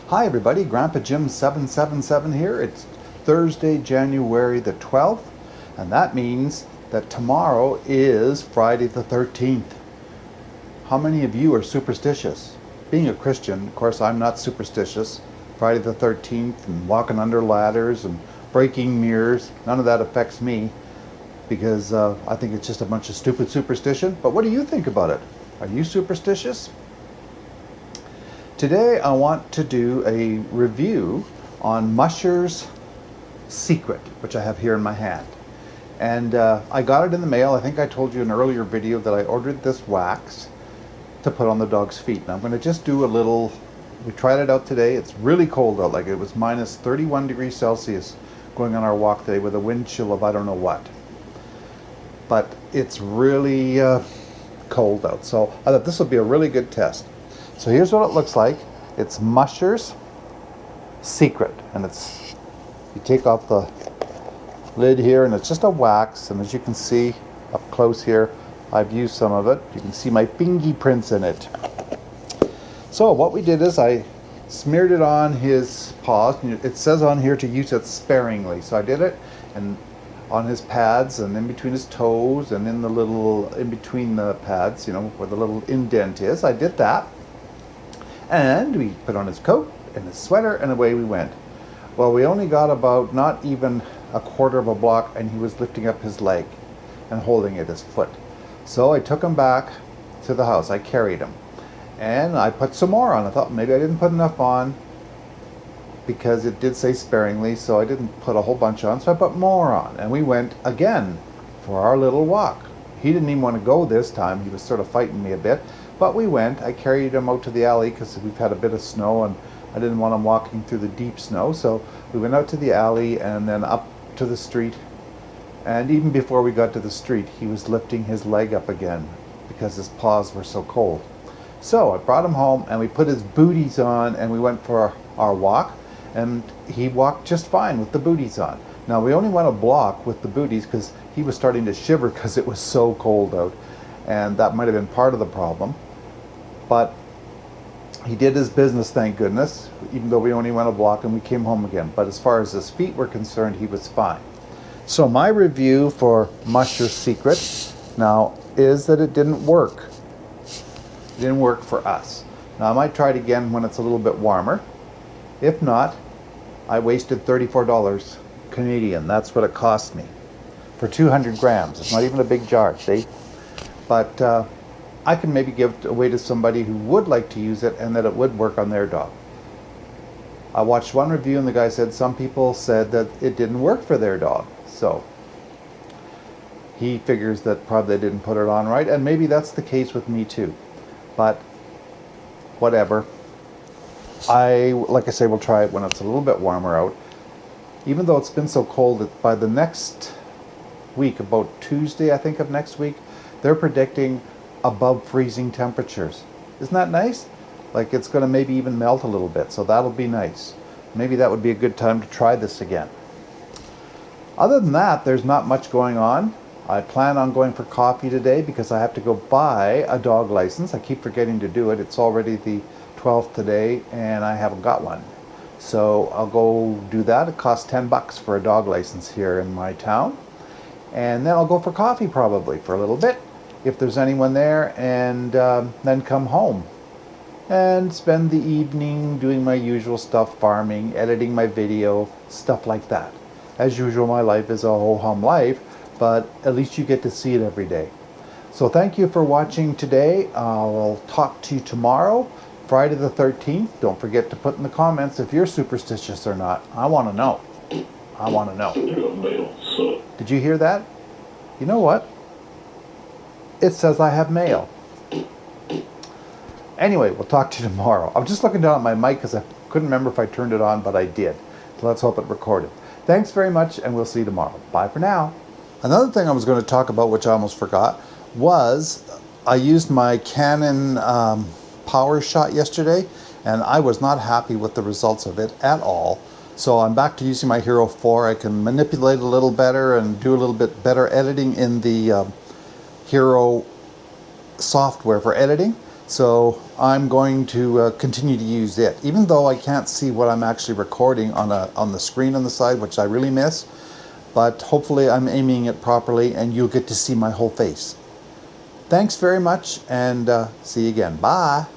Hi everybody, Grandpa Jim 777 here. It's Thursday, January the 12th, and that means that tomorrow is Friday the 13th. How many of you are superstitious? Being a Christian, of course, I'm not superstitious. Friday the 13th and walking under ladders and breaking mirrors, none of that affects me because I think it's just a bunch of stupid superstition. But what do you think about it? Are you superstitious? Today I want to do a review on Musher's Secret, which I have here in my hand. And I got it in the mail. I think I told you in an earlier video that I ordered this wax to put on the dog's feet. And I'm going to just do a little, we tried it out today. It's really cold out, like it was minus 31 degrees Celsius going on our walk today with a wind chill of I don't know what. But it's really cold out. So I thought this would be a really good test. So here's what it looks like. It's Musher's Secret, and it's, you take off the lid here and it's just a wax, and as you can see up close here, I've used some of it. You can see my fingerprints in it. So what we did is I smeared it on his paws. It says on here to use it sparingly, so I did it and on his pads and in between his toes and in the little, in between the pads, you know, where the little indent is. I did that. And we put on his coat and his sweater and away we went. Well, we only got about not even a quarter of a block and he was lifting up his leg and holding it, his foot. So I took him back to the house. I carried him and I put some more on. I thought maybe I didn't put enough on because it did say sparingly, so I didn't put a whole bunch on, so I put more on. And we went again for our little walk. He didn't even want to go this time. He was sort of fighting me a bit. But we went. I carried him out to the alley because we've had a bit of snow and I didn't want him walking through the deep snow. So we went out to the alley and then up to the street. And even before we got to the street, he was lifting his leg up again because his paws were so cold. So I brought him home and we put his booties on and we went for our walk. And he walked just fine with the booties on. Now we only went a block with the booties because he was starting to shiver because it was so cold out. And that might have been part of the problem. But he did his business, thank goodness, even though we only went a block and we came home again. But as far as his feet were concerned, he was fine. So my review for Musher's Secret now is that it didn't work. It didn't work for us. Now I might try it again when it's a little bit warmer. If not, I wasted $34 Canadian. That's what it cost me for 200 grams. It's not even a big jar, see? But I can maybe give it away to somebody who would like to use it and that it would work on their dog. I watched one review and the guy said some people said that it didn't work for their dog. So he figures that probably they didn't put it on right, and maybe that's the case with me too. But whatever. Like I say, we'll try it when it's a little bit warmer out. Even though it's been so cold, that by the next week, about Tuesday I think of next week, they're predicting above freezing temperatures. Isn't that nice? Like it's going to maybe even melt a little bit, so that'll be nice. Maybe that would be a good time to try this again. Other than that, there's not much going on. I plan on going for coffee today because I have to go buy a dog license. I keep forgetting to do it. It's already the 12th today and I haven't got one. So I'll go do that. It costs 10 bucks for a dog license here in my town. And then I'll go for coffee probably for a little bit, if there's anyone there, and then come home and spend the evening doing my usual stuff, farming, editing my video, stuff like that. As usual, my life is a ho-hum life, but at least you get to see it every day. So thank you for watching today. I'll talk to you tomorrow, Friday the 13th. Don't forget to put in the comments if you're superstitious or not. I want to know. I want to know. Did you hear that? You know what? It says I have mail. Anyway, we'll talk to you tomorrow. I'm just looking down at my mic because I couldn't remember if I turned it on, but I did. So let's hope it recorded. Thanks very much, and we'll see you tomorrow. Bye for now. Another thing I was going to talk about, which I almost forgot, was I used my Canon Power Shot yesterday, and I was not happy with the results of it at all. So I'm back to using my Hero 4. I can manipulate a little better and do a little bit better editing in the Hero software for editing. So I'm going to continue to use it, even though I can't see what I'm actually recording on the screen on the side, which I really miss. But hopefully I'm aiming it properly and you'll get to see my whole face. Thanks very much, and see you again. Bye.